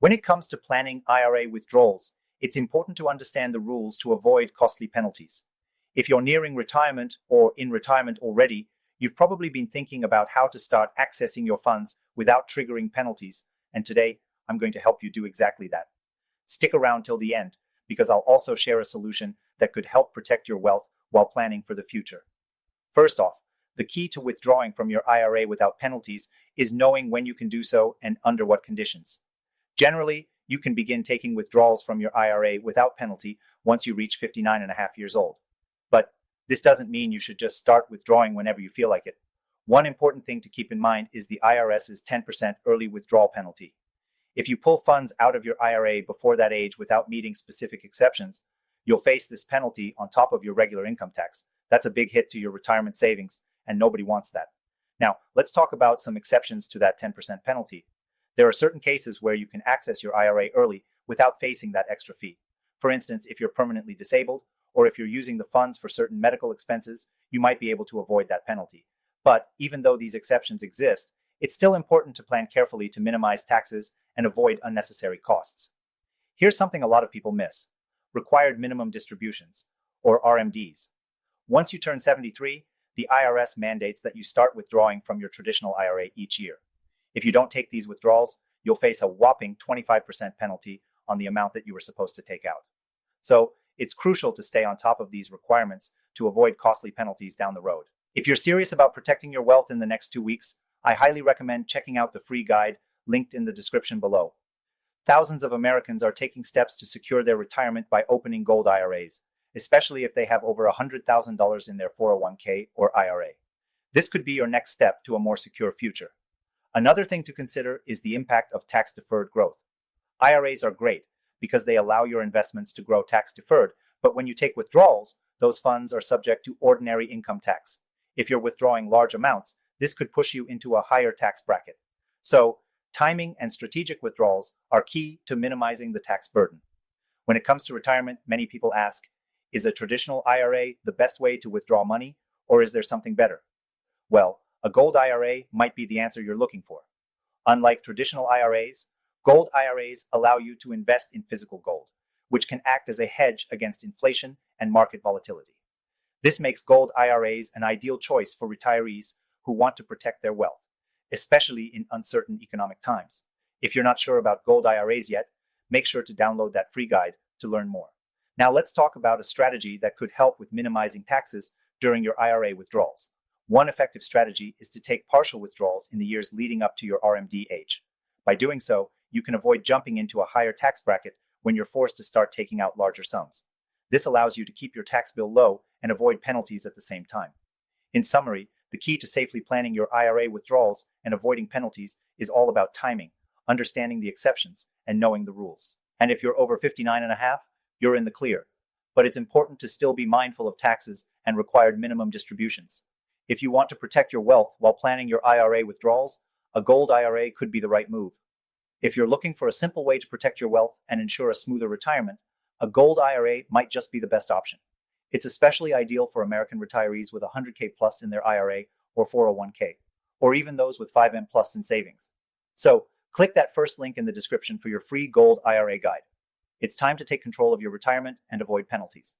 When it comes to planning IRA withdrawals, it's important to understand the rules to avoid costly penalties. If you're nearing retirement or in retirement already, you've probably been thinking about how to start accessing your funds without triggering penalties, and today I'm going to help you do exactly that. Stick around till the end, because I'll also share a solution that could help protect your wealth while planning for the future. First off, the key to withdrawing from your IRA without penalties is knowing when you can do so and under what conditions. Generally, you can begin taking withdrawals from your IRA without penalty once you reach 59 and a half years old. But this doesn't mean you should just start withdrawing whenever you feel like it. One important thing to keep in mind is the IRS's 10% early withdrawal penalty. If you pull funds out of your IRA before that age without meeting specific exceptions, you'll face this penalty on top of your regular income tax. That's a big hit to your retirement savings, and nobody wants that. Now, let's talk about some exceptions to that 10% penalty. There are certain cases where you can access your IRA early without facing that extra fee. For instance, if you're permanently disabled, or if you're using the funds for certain medical expenses, you might be able to avoid that penalty. But even though these exceptions exist, it's still important to plan carefully to minimize taxes and avoid unnecessary costs. Here's something a lot of people miss: required minimum distributions, or RMDs. Once you turn 73, the IRS mandates that you start withdrawing from your traditional IRA each year. If you don't take these withdrawals, you'll face a whopping 25% penalty on the amount that you were supposed to take out. So it's crucial to stay on top of these requirements to avoid costly penalties down the road. If you're serious about protecting your wealth in the next 2 weeks, I highly recommend checking out the free guide linked in the description below. Thousands of Americans are taking steps to secure their retirement by opening gold IRAs, especially if they have over $100,000 in their 401k or IRA. This could be your next step to a more secure future. Another thing to consider is the impact of tax-deferred growth. IRAs are great because they allow your investments to grow tax-deferred, but when you take withdrawals, those funds are subject to ordinary income tax. If you're withdrawing large amounts, this could push you into a higher tax bracket. So, timing and strategic withdrawals are key to minimizing the tax burden. When it comes to retirement, many people ask, is a traditional IRA the best way to withdraw money, or is there something better? Well, a gold IRA might be the answer you're looking for. Unlike traditional IRAs, gold IRAs allow you to invest in physical gold, which can act as a hedge against inflation and market volatility. This makes gold IRAs an ideal choice for retirees who want to protect their wealth, especially in uncertain economic times. If you're not sure about gold IRAs yet, make sure to download that free guide to learn more. Now let's talk about a strategy that could help with minimizing taxes during your IRA withdrawals. One effective strategy is to take partial withdrawals in the years leading up to your RMD age. By doing so, you can avoid jumping into a higher tax bracket when you're forced to start taking out larger sums. This allows you to keep your tax bill low and avoid penalties at the same time. In summary, the key to safely planning your IRA withdrawals and avoiding penalties is all about timing, understanding the exceptions, and knowing the rules. And if you're over 59 and a half, you're in the clear. But it's important to still be mindful of taxes and required minimum distributions. If you want to protect your wealth while planning your IRA withdrawals, a gold IRA could be the right move. If you're looking for a simple way to protect your wealth and ensure a smoother retirement, a gold IRA might just be the best option. It's especially ideal for American retirees with 100K plus in their IRA or 401k, or even those with 5M plus in savings. So, click that first link in the description for your free gold IRA guide. It's time to take control of your retirement and avoid penalties.